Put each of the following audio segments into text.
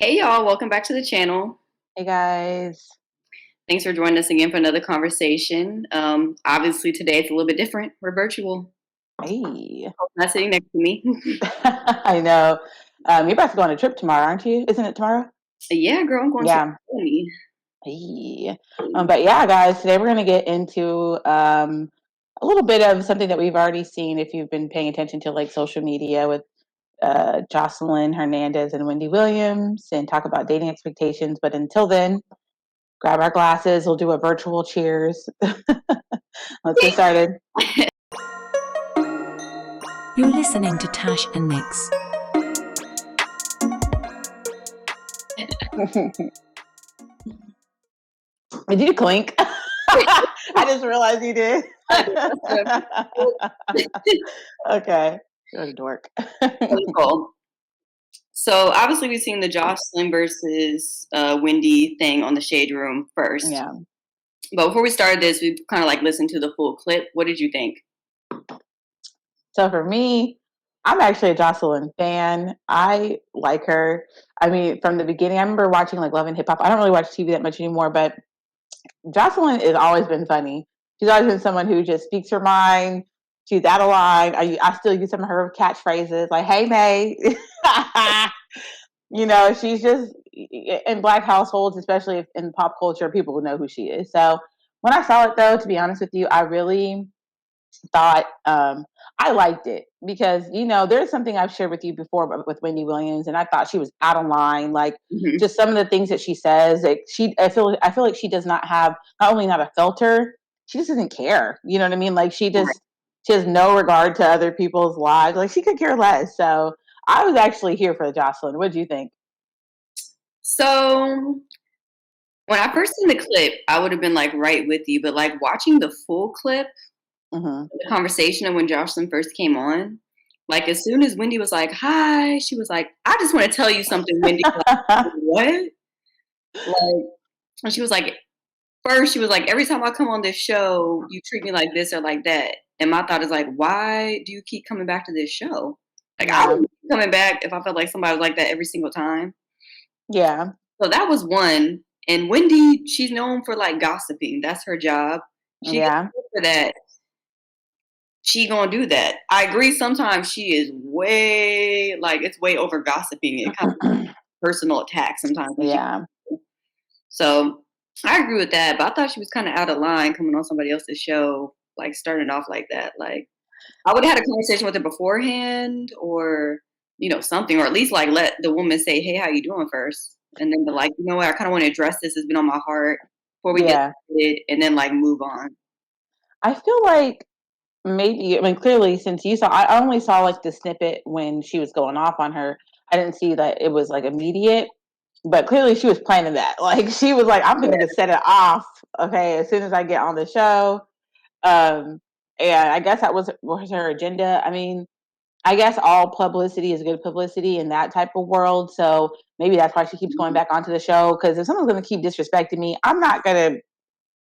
Hey y'all, welcome back to the channel. Hey guys. Thanks for joining us again for another conversation. Obviously today it's a little bit different. We're virtual. Hey. Not sitting next to me. I know. You're about to go on a trip tomorrow, aren't you? Isn't it tomorrow? Yeah, girl, I'm going to Yeah. Germany. Hey. But yeah, guys, today we're going to get into a little bit of something that we've already seen if you've been paying attention to like social media with Joseline Hernandez and Wendy Williams and talk about dating expectations. But until then, grab our glasses. We'll do a virtual cheers. Let's get started. You're listening to Tash and Nix. Did you clink? I just realized you did. Okay. You're a dork. Cool. So obviously we've seen the Jocelyn versus Wendy thing on the Shade Room first. Yeah. But before we started this, we kind of like listened to the full clip. What did you think? So for me, I'm actually a Jocelyn fan. I like her. I mean, from the beginning, I remember watching like Love and Hip Hop. I don't really watch TV that much anymore, but Jocelyn has always been funny. She's always been someone who just speaks her mind. She's out of line. I still use some of her catchphrases like, hey, May. She's just in Black households, especially in pop culture, people will know who she is. So when I saw it, though, to be honest with you, I really thought I liked it because there's something I've shared with you before with Wendy Williams, and I thought she was out of line. Like just some of the things that she says, like I feel like she does not have not only not a filter, she just doesn't care. You know what I mean? Like she has no regard to other people's lives. Like she could care less. So I was actually here for Jocelyn. What do you think? So when I first seen the clip, I would have been like right with you, but like watching the full clip, the conversation of when Jocelyn first came on, like as soon as Wendy was like, "Hi," she was like, "I just want to tell you something, Wendy." Like, what? Like, and she was like, first she was like, "Every time I come on this show, you treat me like this or like that." And my thought is like, why do you keep coming back to this show? Like I would keep coming back if I felt like somebody was like that every single time. Yeah. So that was one. And Wendy, she's known for like gossiping. That's her job. She gets Yeah. paid for that. She gonna do that. I agree. Sometimes she is way like it's way over gossiping and kind of personal attack sometimes. Yeah. So I agree with that, but I thought she was kind of out of line coming on somebody else's show, like starting off like that. Like I would have had a conversation with her beforehand, or something, or at least like let the woman say, "Hey, how you doing?" first, and then be like, "You know what? I kind of want to address this. It's been on my heart before we get started," and then like move on. I feel like maybe, I mean, clearly, since I only saw like the snippet when she was going off on her. I didn't see that it was like immediate, but clearly she was planning that. Like she was like, I'm going to set it off, okay, as soon as I get on the show. Um, and I guess that was her agenda. I mean, I guess all publicity is good publicity in that type of world. So maybe that's why she keeps going back onto the show. Because if someone's going to keep disrespecting me, I'm not going to.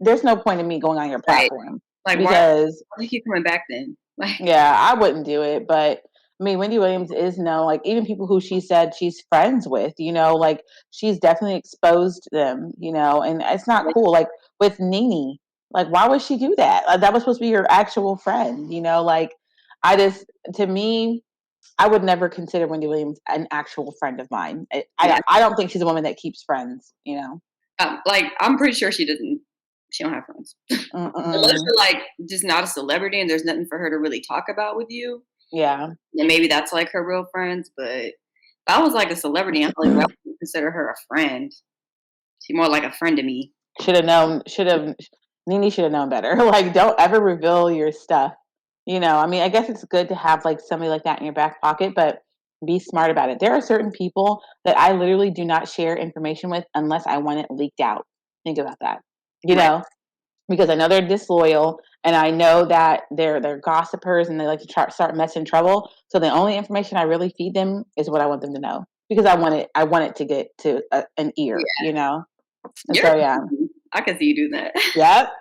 There's no point in me going on your Right? platform Like because why do you keep coming back then? Like yeah, I wouldn't do it. But I mean, Wendy Williams is known, like even people who she said she's friends with, like she's definitely exposed them, and it's not cool. Like with Nene, like why would she do that? Like, that was supposed to be your actual friend, like to me, I would never consider Wendy Williams an actual friend of mine. yeah. I don't think she's a woman that keeps friends. Like I'm pretty sure she doesn't. She don't have friends. Unless Mm-mm. you're like just not a celebrity and there's nothing for her to really talk about with you. Yeah. And maybe that's like her real friends. But if I was like a celebrity, I feel like I would consider her a friend. She's more like a friend to me. Should have known. Nene should have known better. Like, don't ever reveal your stuff. I mean, I guess it's good to have like somebody like that in your back pocket, but be smart about it. There are certain people that I literally do not share information with unless I want it leaked out. Think about that. Right. Because I know they're disloyal and I know that they're gossipers and they like to start messing trouble. So the only information I really feed them is what I want them to know because I want it to get to an ear, Yeah. And so yeah. I can see you do that. Yep.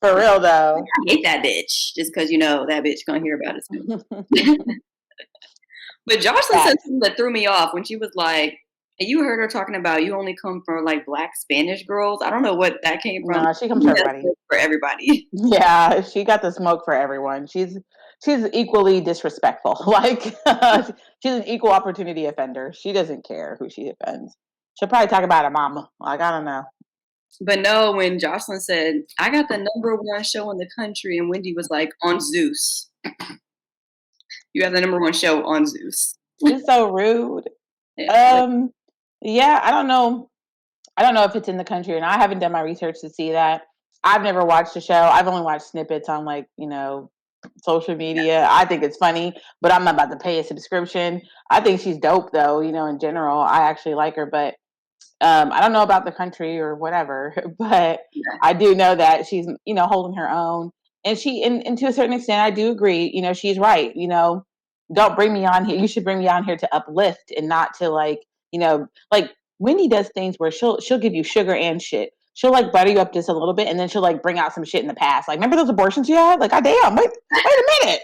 For real though. I hate that bitch just because that bitch gonna hear about it soon. But Jocelyn said something that threw me off when she was like, and you heard her talking about you only come from like Black Spanish girls. I don't know what that came from. No, she comes for everybody. For everybody. Yeah, she got the smoke for everyone. She's equally disrespectful. Like she's an equal opportunity offender. She doesn't care who she offends. She'll probably talk about her mama. Like, I don't know. But no, when Jocelyn said, I got the #1 show in the country, and Wendy was like, on Zeus. You have the #1 show on Zeus. It's so rude. Yeah, I don't know. I don't know if it's in the country or not. I haven't done my research to see that. I've never watched the show. I've only watched snippets on like, social media. I think it's funny, but I'm not about to pay a subscription. I think she's dope though, in general. I actually like her, but I don't know about the country or whatever, but I do know that she's, holding her own. And and to a certain extent, I do agree, she's right. Don't bring me on here. You should bring me on here to uplift and not to like, like Wendy does things where she'll give you sugar and shit. She'll like butter you up just a little bit, and then she'll like bring out some shit in the past. Like, remember those abortions you had? Like, damn, wait a minute.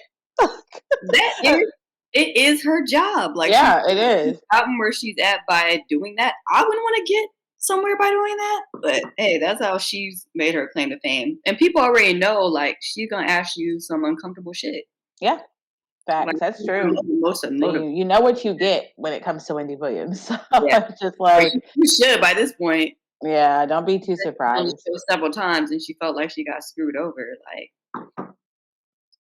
It is her job. Like, yeah, it is. Gotten where she's at by doing that. I wouldn't want to get somewhere by doing that, but hey, that's how she's made her claim to fame. And people already know, like, she's gonna ask you some uncomfortable shit. Yeah, facts. Like, that's true. So you know what you get when it comes to Wendy Williams. So yeah. Just like you should by this point. Yeah, don't be too surprised. Several times, and she felt like she got screwed over. Like,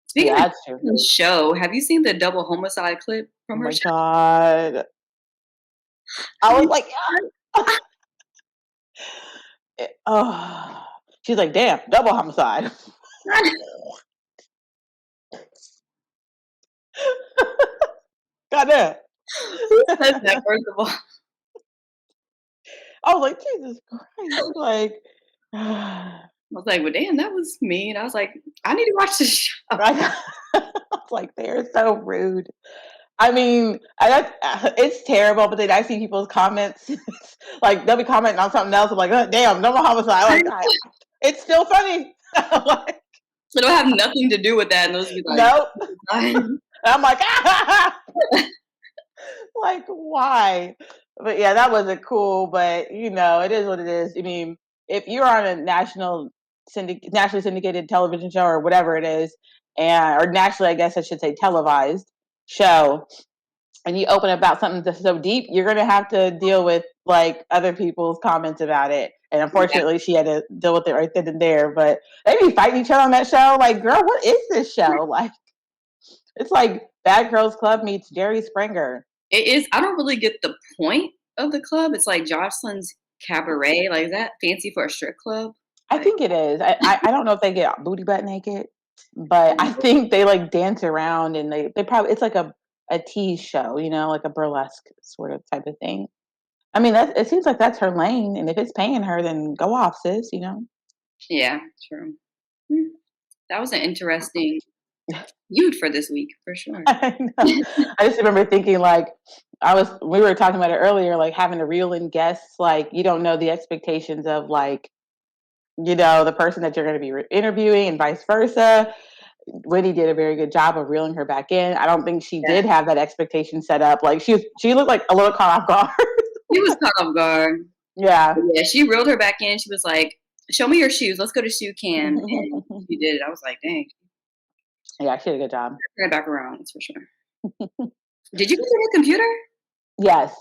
speaking of the show, have you seen the double homicide clip from her show? Oh my God. I was like, oh, she's like, damn, double homicide. Goddamn. Who says that, first of all? I was like, Jesus Christ. Like, I was like, well, damn, that was mean. I was like, I need to watch this show. I was like, they're so rude. I mean, it's terrible, but then I see people's comments. Like, they'll be commenting on something else. I'm like, oh, damn, double homicide. Like, it's still funny. Like, so it don't have nothing to do with that. And those be like, nope. And I'm like, like, why? But yeah, that wasn't cool. But it is what it is. I mean, if you're on a nationally syndicated television show or whatever it is, or nationally, I guess I should say, televised show, and you open about something that's so deep, you're gonna have to deal with like other people's comments about it. And unfortunately, she had to deal with it right then and there. But they be fighting each other on that show. Like, girl, what is this show? Like, it's like Bad Girls Club meets Jerry Springer. It is. I don't really get the point of the club. It's like Jocelyn's cabaret. Like, is that fancy for a strip club? I think it is. I don't know if they get booty butt naked, but I think they like dance around, and they probably, it's like a tease show, like a burlesque sort of type of thing. I mean, it seems like that's her lane, and if it's paying her, then go off, sis. Yeah, true. That was an interesting feud for this week, for sure. I know. I just remember thinking, like, we were talking about it earlier, like having to reel in guests, like you don't know the expectations of like, the person that you're going to be interviewing, and vice versa. Wendy did a very good job of reeling her back in. I don't think she did have that expectation set up. Like she looked like a little caught off guard. She was caught off guard. Yeah. Yeah, she reeled her back in. She was like, show me your shoes. Let's go to shoe can. And she did it. I was like, dang. Yeah, she did a good job. Turn it back around, that's for sure. Did you get a new computer? Yes.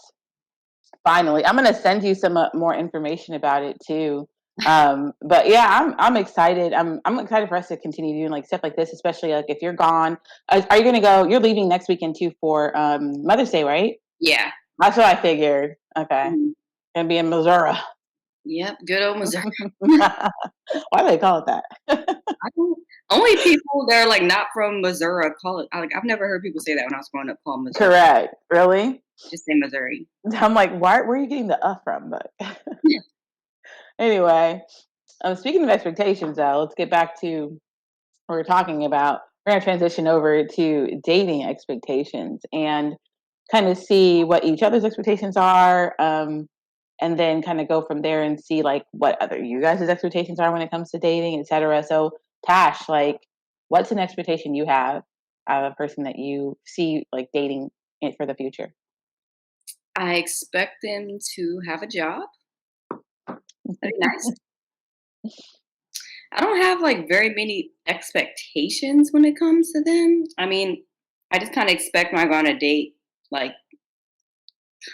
Finally. I'm going to send you some more information about it too. But yeah, I'm excited. I'm excited for us to continue doing like stuff like this, especially like if you're gone. Are you going to go? You're leaving next weekend too for Mother's Day, right? Yeah. That's what I figured. Okay. Gonna be in Missouri. Yep, good old Missouri. Why do they call it that? Only people that are like not from Missouri call it. Like, I've never heard people say that when I was growing up. Call Missouri. Correct. Really? Just say Missouri. I'm like, where are you getting the from? But anyway, speaking of expectations, though, let's get back to what we're talking about. We're gonna transition over to dating expectations and kind of see what each other's expectations are. And then kind of go from there and see like what other you guys' expectations are when it comes to dating, etc. So Tash, like, what's an expectation you have out of a person that you see like dating for the future? I expect them to have a job. That'd be nice. I don't have like very many expectations when it comes to them. I mean, I just kind of expect when I go on a date, like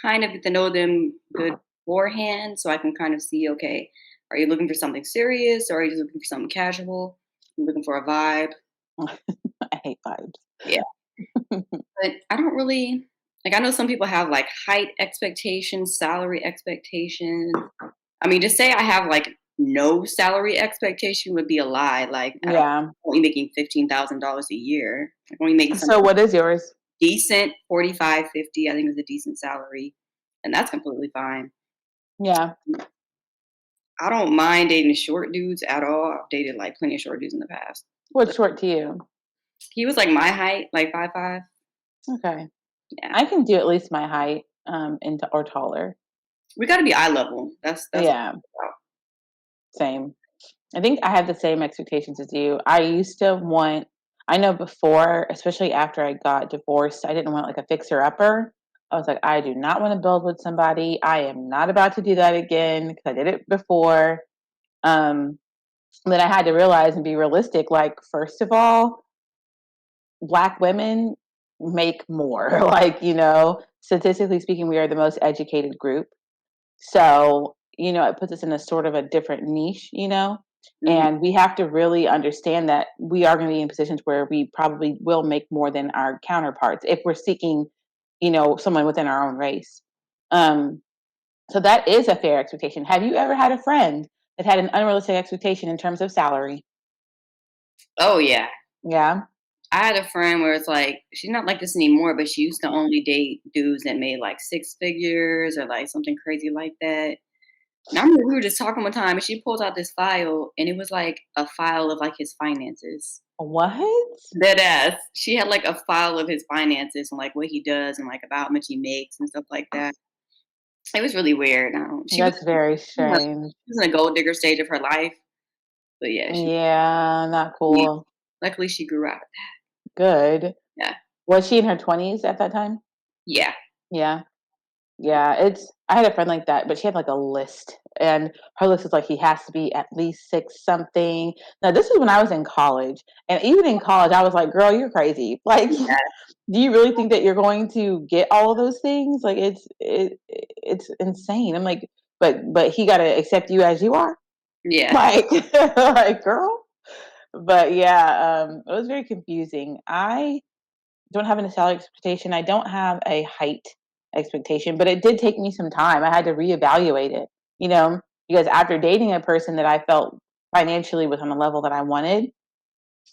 kind of get to know them good beforehand so I can kind of see, okay, are you looking for something serious or are you just looking for something casual? I'm looking for a vibe. I hate vibes. Yeah. But I don't really like I know some people have like height expectations, salary expectations. I mean, to say I have like no salary expectation would be a lie. Like I don't Yeah. only making $15,000 a year. I'm only making So something what is yours? decent, 45, 50, I think is a decent salary. And that's completely fine. Yeah. I don't mind dating short dudes at all. I've dated like plenty of short dudes in the past. What's short to you? He was like my height, like 5'5". Okay. Yeah. I can do at least my height, into or taller. We gotta be eye level. That's what Yeah, it's about. same. I think I have the same expectations as you. I used to want, I know before, especially after I got divorced, I didn't want like a fixer upper. I was like, I do not want to build with somebody. I am not about to do that again because I did it before. Um, then I had to realize and be realistic. Like, first of all, Black women make more. Like, statistically speaking, we are the most educated group. So, it puts us in a sort of a different niche, Mhm. and we have to really understand that we are going to be in positions where we probably will make more than our counterparts if we're seeking, someone within our own race. Um, so that is a fair expectation. Have you ever had a friend that had an unrealistic expectation in terms of salary? Oh yeah. Yeah. I had a friend where it's like she's not like this anymore, but she used to only date dudes that made like six figures or like something crazy like that. And I remember we were just talking one time and she pulled out this file and it was like a file of like his finances. What? Dead ass. She had like a file of his finances and like what he does and like about how much he makes and stuff like that. It was really weird. I don't, That's very she was strange. she was in a gold digger stage of her life. But yeah, Yeah, not yeah. cool. Luckily she grew out of Good. that. Was she in her 20s at that time? Yeah. Yeah. Yeah, I had a friend like that, but she had like a list, and her list was like he has to be at least six something. Now, this is when I was in college, and even in college, I was like, "Girl, you're crazy! Like, Yeah. do you really think that you're going to get all of those things? Like, it's insane." I'm like, "But he got to accept you as you are, Yeah. like, like, girl." But yeah, it was very confusing. I don't have a salary expectation. I don't have a height expectation, but it did take me some time. I had to reevaluate it, because after dating a person that I felt financially was on a level that I wanted,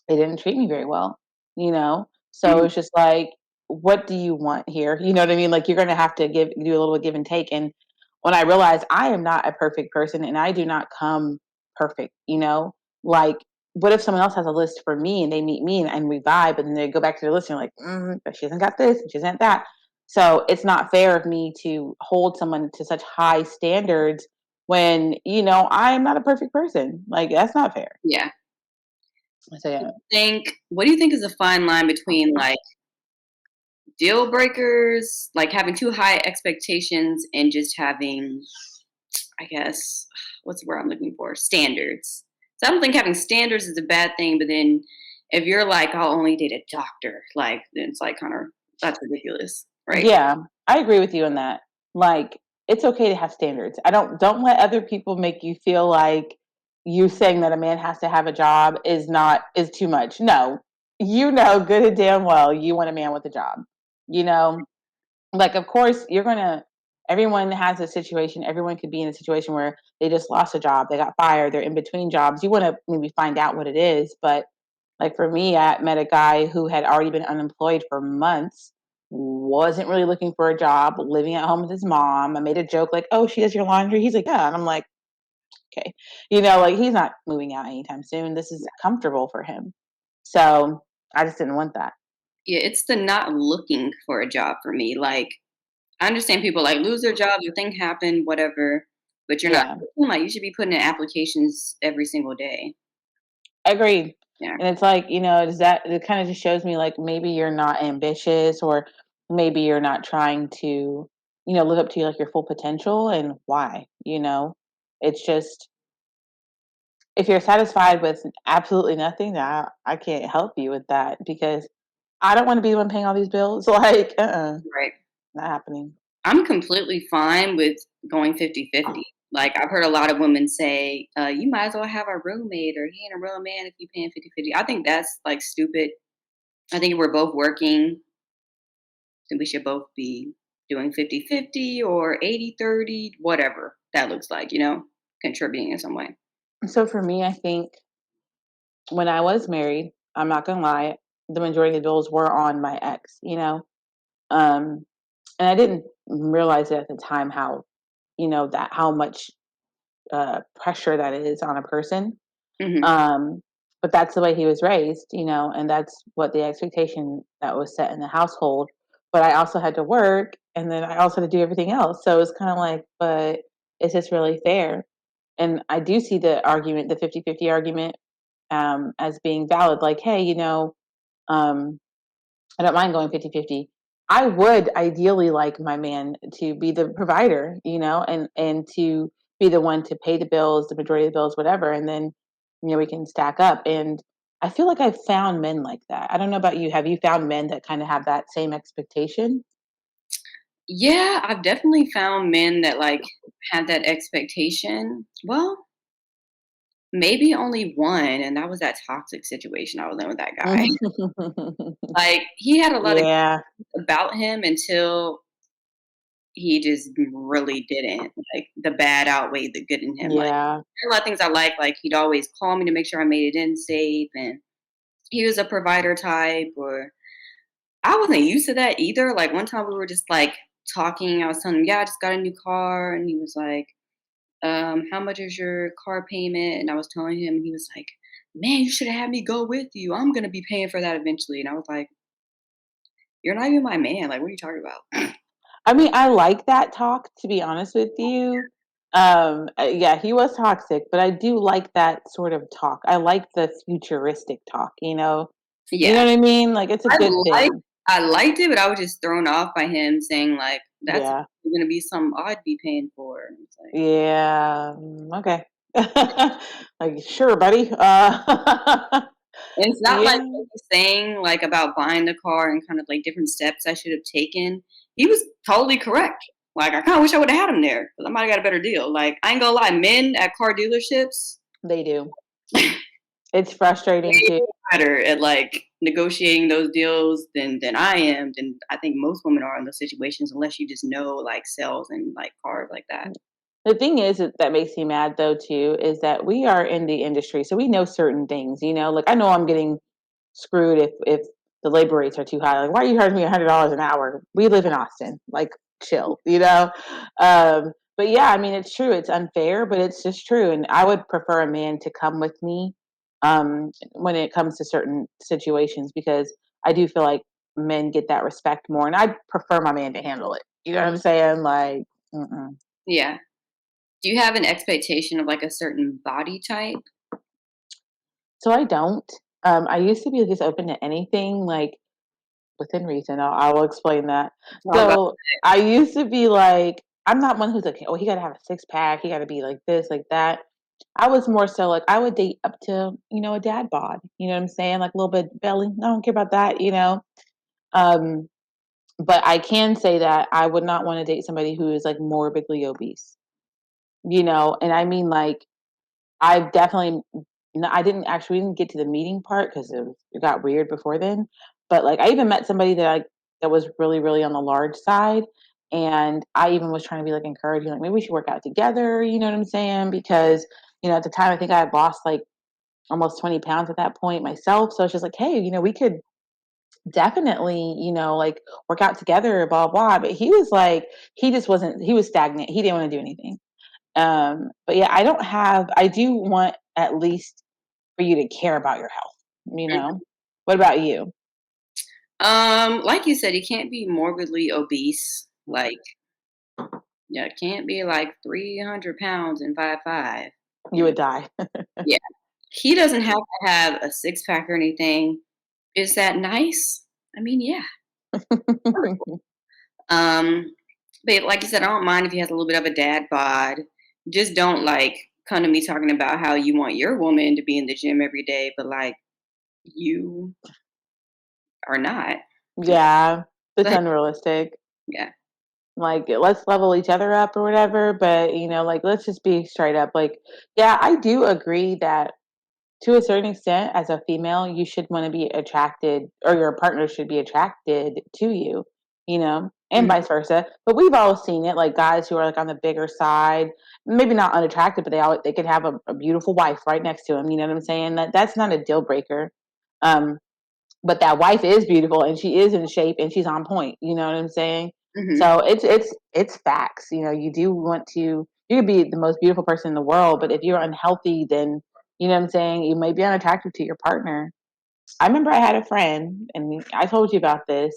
they didn't treat me very well, you know? So Mhm. it's just like, what do you want here? You know what I mean? Like, you're going to have to do a little give and take. And when I realized I am not a perfect person and I do not come perfect, like, what if someone else has a list for me and they meet me and we vibe and then they go back to their list and like, but she hasn't got this and she hasn't that. So it's not fair of me to hold someone to such high standards when, I am not a perfect person. Like, that's not fair. Yeah. So yeah. What do you think is a fine line between like deal breakers, like having too high expectations and just having, I guess, what's the word I'm looking for? Standards. So I don't think having standards is a bad thing, but then if you're like, I'll only date a doctor, like then it's like kind of that's ridiculous, right? Yeah, I agree with you on that. Like, it's okay to have standards. I don't let other people make you feel like you saying that a man has to have a job is too much. No. You know good and damn well you want a man with a job. You know, like, of course everyone has a situation, everyone could be in a situation where they just lost a job, they got fired, they're in between jobs. You want to maybe find out what it is, but like for me, I met a guy who had already been unemployed for months, wasn't really looking for a job, living at home with his mom. I made a joke like, "Oh, she does your laundry." He's like, "Yeah," and I'm like, "Okay," like he's not moving out anytime soon. This is comfortable for him, so I just didn't want that. Yeah, it's the not looking for a job for me. Like I understand people like lose their job, your thing happened, whatever, but you're not Yeah, looking, like you should be putting in applications every single day. agreed. Yeah. And it's like, does that it kind of just shows me like maybe you're not ambitious or maybe you're not trying to, live up to like your full potential, and why, it's just, if you're satisfied with absolutely nothing, I can't help you with that, because I don't want to be the one paying all these bills. Like, Right. not happening. I'm completely fine with going 50-50. Like, I've heard a lot of women say, you might as well have a roommate, or he ain't a real man if you paying 50-50. I think that's like stupid. I think if we're both working, then we should both be doing 50-50 or 80-30, whatever that looks like, contributing in some way. So for me, I think when I was married, I'm not gonna lie, the majority of the bills were on my ex, Um, and I didn't realize it at the time how, that how much pressure that is on a person. Hmm. Um, but that's the way he was raised, and that's what the expectation that was set in the household. But I also had to work, and then I also had to do everything else. So it's kind of like, but is this really fair? And I do see the argument, the 50-50 argument, as being valid. Like, hey, um, I don't mind going 50-50. I would ideally like my man to be the provider, and to be the one to pay the bills, the majority of the bills, whatever. And then, we can stack up. And I feel like I've found men like that. I don't know about you. Have you found men that kind of have that same expectation? Yeah, I've definitely found men that like had that expectation. Well, maybe only one, and that was that toxic situation I was in with that guy. Like, he had a lot of Yeah, about him until he just really didn't. Like, the bad outweighed the good in him. Like, yeah. there are a lot of things I like he'd always call me to make sure I made it in safe, and he was a provider type, or I wasn't used to that either. Like, one time we were just like talking, I was telling him, "Yeah, I just got a new car," and he was like, how much is your car payment? And I was telling him, and he was like, "Man, you should have had me go with you. I'm gonna be paying for that eventually." And I was like, "You're not even my man. Like, what are you talking about?" I mean, I like that talk, to be honest with you. Yeah, he was toxic, but I do like that sort of talk. I like the futuristic talk, You know Yeah, what I mean? Like, it's a I good liked thing. I liked it, but I was just thrown off by him saying like, "That's Yeah. gonna be something I'd be paying for." And it's like, Yeah. Okay. Like, sure, buddy. and it's not like Yeah. what he's saying like about buying the car and kind of like different steps I should have taken. He was totally correct. Like, I kind of wish I would have had him there because I might have got a better deal. Like, I ain't gonna lie, men at car dealerships They do. It's frustrating way too. better at like negotiating those deals than I am. Than I think most women are in those situations, unless you just know like sales and like cars like that. The thing is that makes me mad though too is that we are in the industry, so we know certain things. Like, I know I'm getting screwed if the labor rates are too high. Like, why are you charging me $100 an hour? We live in Austin. Like, chill. But yeah, I mean, it's true. It's unfair, but it's just true. And I would prefer a man to come with me when it comes to certain situations, because I do feel like men get that respect more, and I prefer my man to handle it. You know what I'm saying? Like, mm-mm. Yeah. Do you have an expectation of like a certain body type? So I don't. I used to be just open to anything, like within reason. I will explain that. Oh, go. So I used to be like, I'm not one who's like, oh, he got to have a six pack. He got to be like this, like that. I was more so like, I would date up to, a dad bod. You know what I'm saying? Like a little bit belly. I don't care about that. Um, but I can say that I would not want to date somebody who is like morbidly obese. And I mean, like, I've definitely no, I didn't actually we didn't get to the meeting part because it got weird before then. But like, I even met somebody that was really, really on the large side, and I even was trying to be like encouraging, like maybe we should work out together. You know what I'm saying? Because at the time I think I had lost like almost 20 pounds at that point myself. So it's just like, hey, we could definitely, like work out together, blah blah. But he was like, he just wasn't. He was stagnant. He didn't want to do anything. But yeah, I do want at least for you to care about your health. What about you? Like you said, you can't be morbidly obese. Like, yeah, it can't be like 300 pounds and 5'5". You would die. Yeah. He doesn't have to have a six pack or anything. Is that nice? I mean, yeah. But like you said, I don't mind if he has a little bit of a dad bod. Just don't like come to me talking about how you want your woman to be in the gym every day, but like you are not. Yeah, it's Like, unrealistic. yeah. Like, let's level each other up or whatever, but like, let's just be straight up. Like, yeah, I do agree that to a certain extent, as a female, you should want to be attracted, or your partner should be attracted to you, and Mhm. vice versa. But we've all seen it, like guys who are like on the bigger side, maybe not unattractive, but they could have a beautiful wife right next to them. You know what I'm saying? That's not a deal breaker. Um, but that wife is beautiful and she is in shape and she's on point. You know what I'm saying? Mhm. So it's facts. You do want to. You could be the most beautiful person in the world, but if you're unhealthy, then you know what I'm saying. You may be unattractive to your partner. I remember I had a friend, and I told you about this,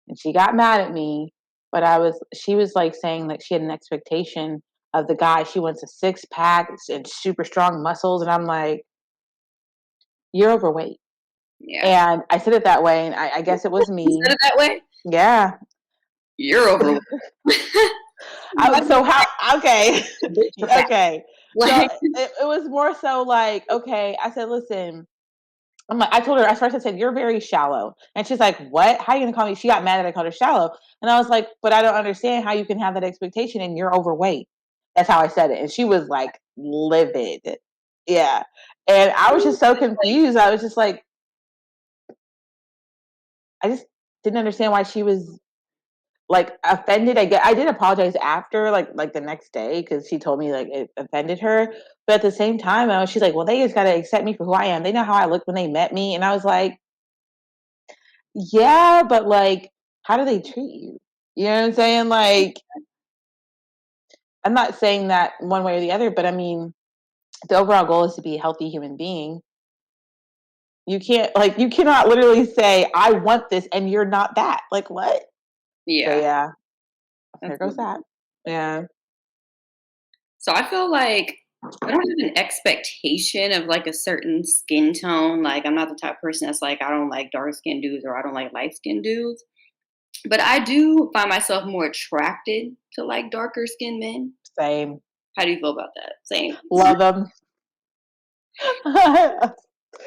and she got mad at me. But she was like saying that she had an expectation of the guy. She wants a six pack and super strong muscles, and I'm like, you're overweight. Yeah. And I said it that way, and I guess it was You me. said it that way? Yeah. You're overweight. So how? Okay, Bitch, you're fat. okay. So Like, it was more so like, okay. I said, listen. I'm like, I told her at first. I said, "You're very shallow," and she's like, "What? How are you gonna call me?" She got mad that I called her shallow, and I was like, "But I don't understand how you can have that expectation and you're overweight." That's how I said it, and she was like livid. Yeah, and I was just so confused. I was just like, I just didn't understand why she was like offended. I did apologize after, like the next day, because she told me like it offended her. But at the same time, she's like, "Well, they just gotta accept me for who I am. They know how I look when they met me." And I was like, "Yeah, but like, how do they treat you? You know what I'm saying? Like, I'm not saying that one way or the other, but I mean, the overall goal is to be a healthy human being. You cannot literally say, 'I want this,' and you're not that. Like what?" So yeah. yeah, there That's goes that. Yeah. So I feel like I don't have an expectation of like a certain skin tone. Like I'm not the type of person that's like I don't like dark skinned dudes or I don't like light skinned dudes. But I do find myself more attracted to like darker skinned men. Same. How do you feel about that? Same. Love them.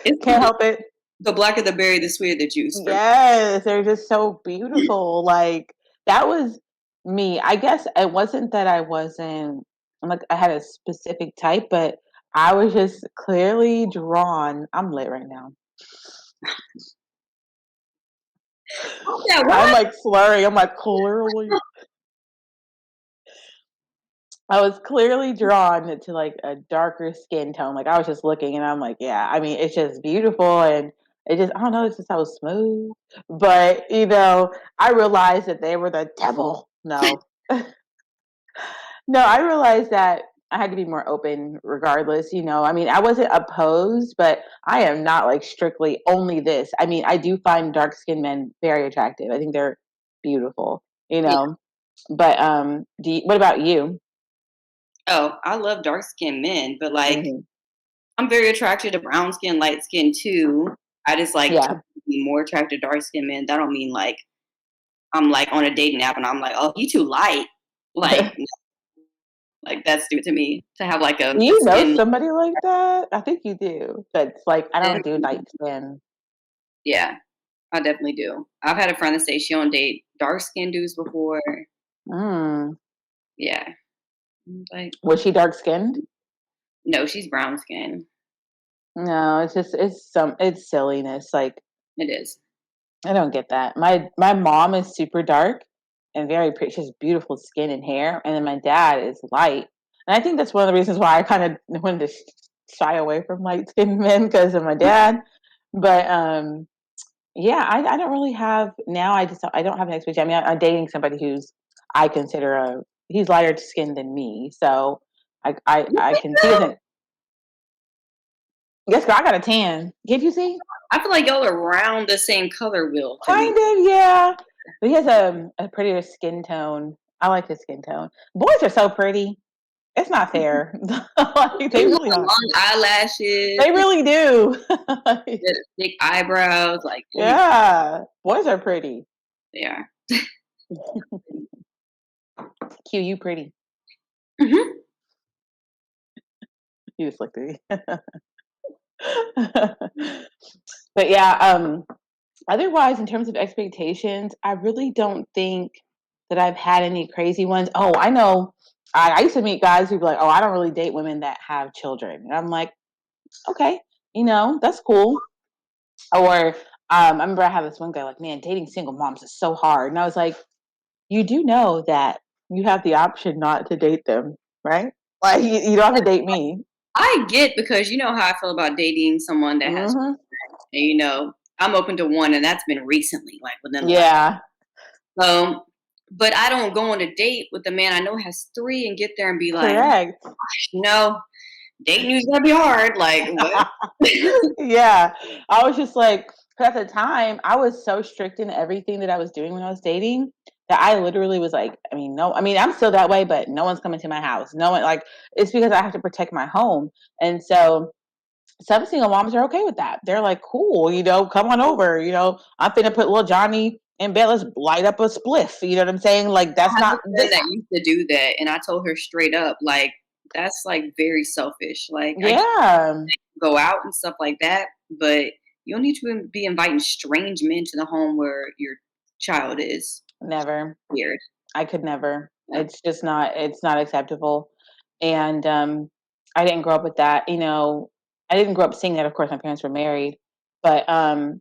It's Can't help it. the blacker the berry, the sweeter the juice for me. Yes, they're just so beautiful. Like that was me. I guess it wasn't that I wasn't like I had a specific type, but I was just clearly drawn. I'm lit right now. Yeah, I'm what? like slurring. I'm like clearly. I was clearly drawn to like a darker skin tone. Like I was just looking and I'm like, yeah, I mean, it's just beautiful and it just, I don't know, it's just so smooth. But, I realized that they were the devil. No. No, I realized that I had to be more open regardless. I mean, I wasn't opposed, but I am not like strictly only this. I mean, I do find dark skinned men very attractive. I think they're beautiful, you Yeah. know. But what about you? Oh, I love dark skinned men, but like Hmm. I'm very attracted to brown skin, light skin too. I just like to Yeah. be more attracted to dark skinned men. That don't mean like I'm like on a dating app and I'm like, oh, he too light. Like, like that's stupid to me to have like Do a you know skin. somebody like that? I think you do. That's like, I don't do light skin. Yeah, I definitely do. I've had a friend that say she don't date dark skinned dudes before. Mm. Yeah, like Was she dark skinned? no, she's brown skin. No, it's silliness. Like, It is. I don't get that. My mom is super dark and very pretty. She has beautiful skin and hair, and then my dad is light. And I think that's one of the reasons why I kind of wanted to shy away from light skinned men because of my dad. But yeah, I don't really have now. I don't have an expectation. I mean, I'm dating somebody who's I consider he's lighter skinned than me, so I can he doesn't. Guess what? I got a tan. Can't you see? I feel like y'all are around the same color wheel to me. Kind of, yeah. But he has a prettier skin tone. I like his skin tone. Boys are so pretty. It's not fair. Like, They they want really the are. long eyelashes, They really do. the thick eyebrows. Like, oh my Yeah, boys are pretty. They are. Q, you pretty. Hmm. You just looked at me. But yeah, otherwise, in terms of expectations, I really don't think that I've had any crazy ones. Oh, I know. I used to meet guys who'd be like, "Oh, I don't really date women that have children." And I'm like, "Okay, that's cool." Or I remember I had this one guy like, "Man, dating single moms is so hard." And I was like, "You do know that you have the option not to date them, right? Like, you don't have to date me." I get because you know how I feel about dating someone that has, Hmm. and I'm open to one, and that's been recently, like within the last. Yeah, But I don't go on a date with a man I know has three and get there and be like, correct. no, dating is gonna be hard. Like what? Yeah, I was just like, 'cause at the time, I was so strict in everything that I was doing when I was dating that I literally was like, I mean, no, I mean, I'm still that way, but no one's coming to my house. No one, like, it's because I have to protect my home. And so some single moms are okay with that. They're like, cool, come on over. I'm finna put little Johnny in bed. Let's light up a spliff. You know what I'm saying? Like, I that's have a not friend this. that used to do that, and I told her straight up, like, that's like very selfish. Like, I get Yeah, to go out and stuff like that, but you don't need to be inviting strange men to the home where your child is. never. Weird. I could never. Yeah. It's not acceptable. And I didn't grow up with that. I didn't grow up seeing that. Of course, my parents were married, but I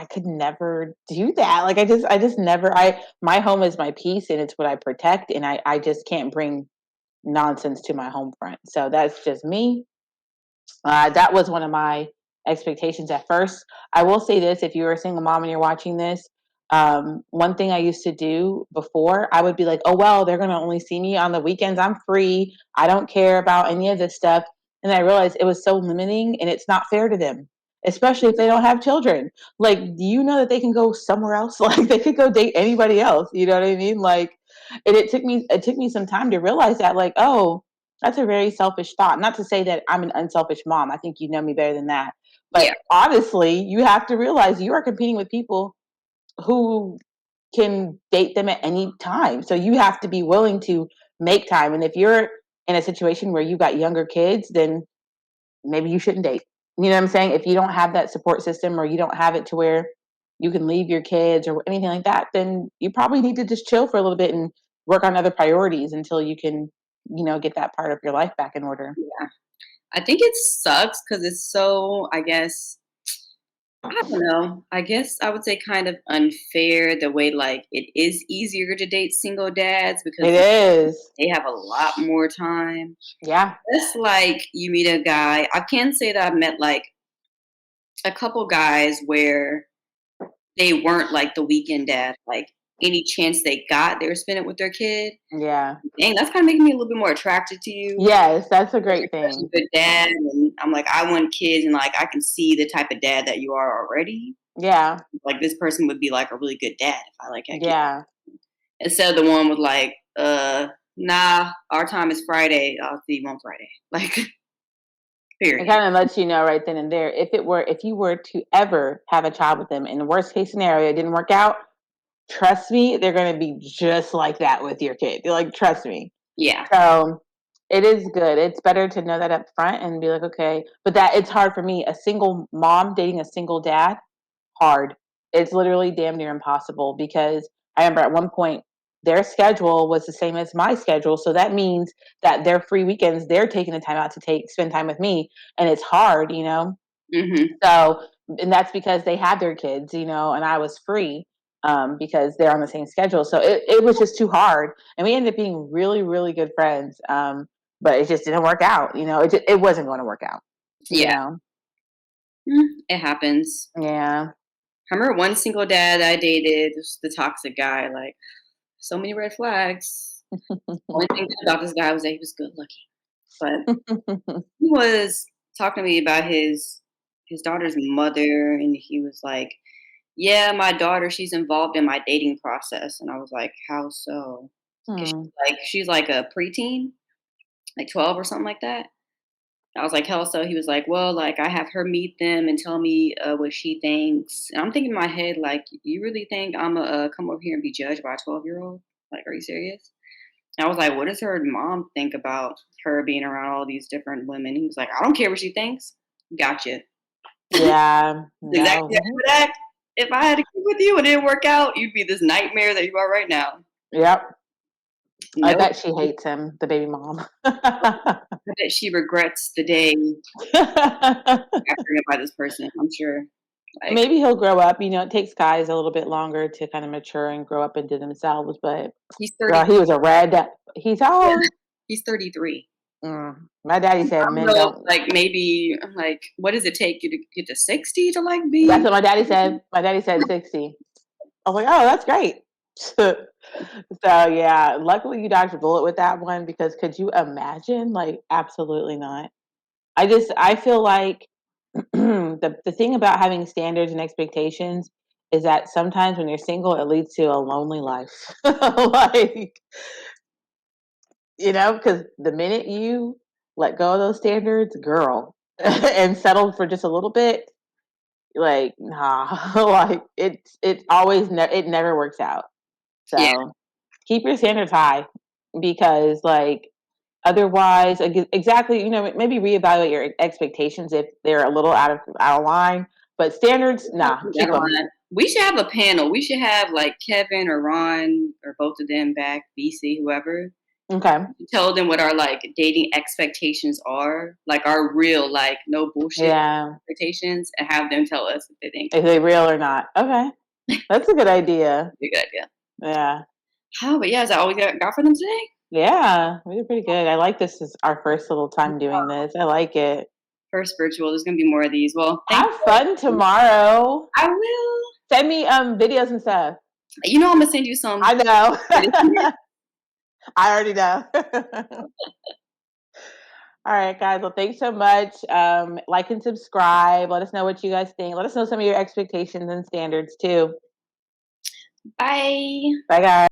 could never do that. Like I just never my home is my peace and it's what I protect and I just can't bring nonsense to my home front. So that's just me. That was one of my expectations at first. I will say this: if you're a single mom and you're watching this, one thing I used to do before, I would be like, "Oh well, they're gonna only see me on the weekends. I'm free. I don't care about any of this stuff." And I realized it was so limiting, and it's not fair to them, especially if they don't have children. Like, do you know that they can go somewhere else? Like, they could go date anybody else. You know what I mean? Like, and it took me some time to realize that, like, oh, that's a very selfish thought. Not to say that I'm an unselfish mom. I think you know me better than that. But Yeah. honestly, you have to realize you are competing with people who can date them at any time. So you have to be willing to make time. And if you're in a situation where you've got younger kids, then maybe you shouldn't date. You know what I'm saying? If you don't have that support system or you don't have it to where you can leave your kids or anything like that, then you probably need to just chill for a little bit and work on other priorities until you can, get that part of your life back in order. Yeah. I think it sucks because it's so, I guess, I don't know. I guess I would say kind of unfair the way like it is easier to date single dads because It is. they have a lot more time. Yeah. It's like you meet a guy. I can say that I've met like a couple guys where they weren't like the weekend dad. Like any chance they got, they were spending it with their kid. Yeah. Dang, that's kind of making me a little bit more attracted to you. Yes, that's a You're great such a thing. good dad, and I'm like, I want kids, and like I can see the type of dad that you are already. Yeah. Like this person would be like a really good dad if I like had kids. Yeah. Instead of the one with like, nah, our time is Friday. I'll see you on Friday. Like, It period. kind of lets you know right then and there if you were to ever have a child with them in the worst case scenario, it didn't work out, trust me, they're going to be just like that with your kid. You're like, trust me. Yeah. So it is good. It's better to know that up front and be like, okay, but that it's hard for me, a single mom dating a single dad. Hard. It's literally damn near impossible because I remember at one point their schedule was the same as my schedule. So that means that their free weekends, they're taking the time out to spend time with me. And it's hard. Hmm. So, and that's because they had their kids, and I was free because they're on the same schedule. So it was just too hard. And we ended up being really, really good friends. But it just didn't work out. It wasn't going to work out, you Yeah. know? It happens. Yeah. I remember one single dad I dated, was the toxic guy, like so many red flags. Only thing good about this guy was that he was good looking. But he was talking to me about his daughter's mother, and he was like, "Yeah, my daughter, she's involved in my dating process." And I was like, "How so?" Because Hmm. she's like a preteen, like 12 or something like that. I was like, hell so. He was like, well, like I have her meet them and tell me what she thinks. And I'm thinking in my head, like, you really think I'm going to come over here and be judged by a 12-year-old? Like, are you serious? And I was like, what does her mom think about her being around all these different women? He was like, I don't care what she thinks. Gotcha. Yeah. Exactly how I would act. If I had a kid with you and it didn't work out, you'd be this nightmare that you are right now. Yep. Nope. I bet she hates him, the baby mom. I bet she regrets the day after met by this person. I'm sure. Like, maybe he'll grow up. You know, it takes guys a little bit longer to kind of mature and grow up into themselves. But he's 30. girl, he was a red. He's how old? He's 33. My daddy said men don't. Like maybe like what does it take you to get to 60 to like be? That's what my daddy said. My daddy said 60. I was like, oh, that's great. So yeah, luckily you dodged a bullet with that one because could you imagine? Like, absolutely not. I feel like the thing about having standards and expectations is that sometimes when you're single, it leads to a lonely life. Like, you know, because the minute you let go of those standards, girl, and settle for just a little bit, like, nah, like it always it never works out. So Yeah. keep your standards high because like otherwise, exactly, you know, maybe reevaluate your expectations if they're a little out of line. But standards, nah, keep them. We should have a panel. We should have like Kevin or Ron or both of them back, BC, whoever. Okay. Tell them what our like dating expectations are, like our real, like no bullshit expectations, and have them tell us if they think if they real or not. Okay, that's a good idea. Good idea. Yeah. Oh, but yeah, is that all we got for them today? Yeah, we did pretty good. I like this is our first little time doing this. I like it. First virtual. There's gonna be more of these. Well, have fun tomorrow. I will. Send me videos and stuff. You know I'm gonna send you some. I know. I already know. All right, guys. Well, thanks so much. Like and subscribe. Let us know what you guys think. Let us know some of your expectations and standards too. Bye. Bye, guys.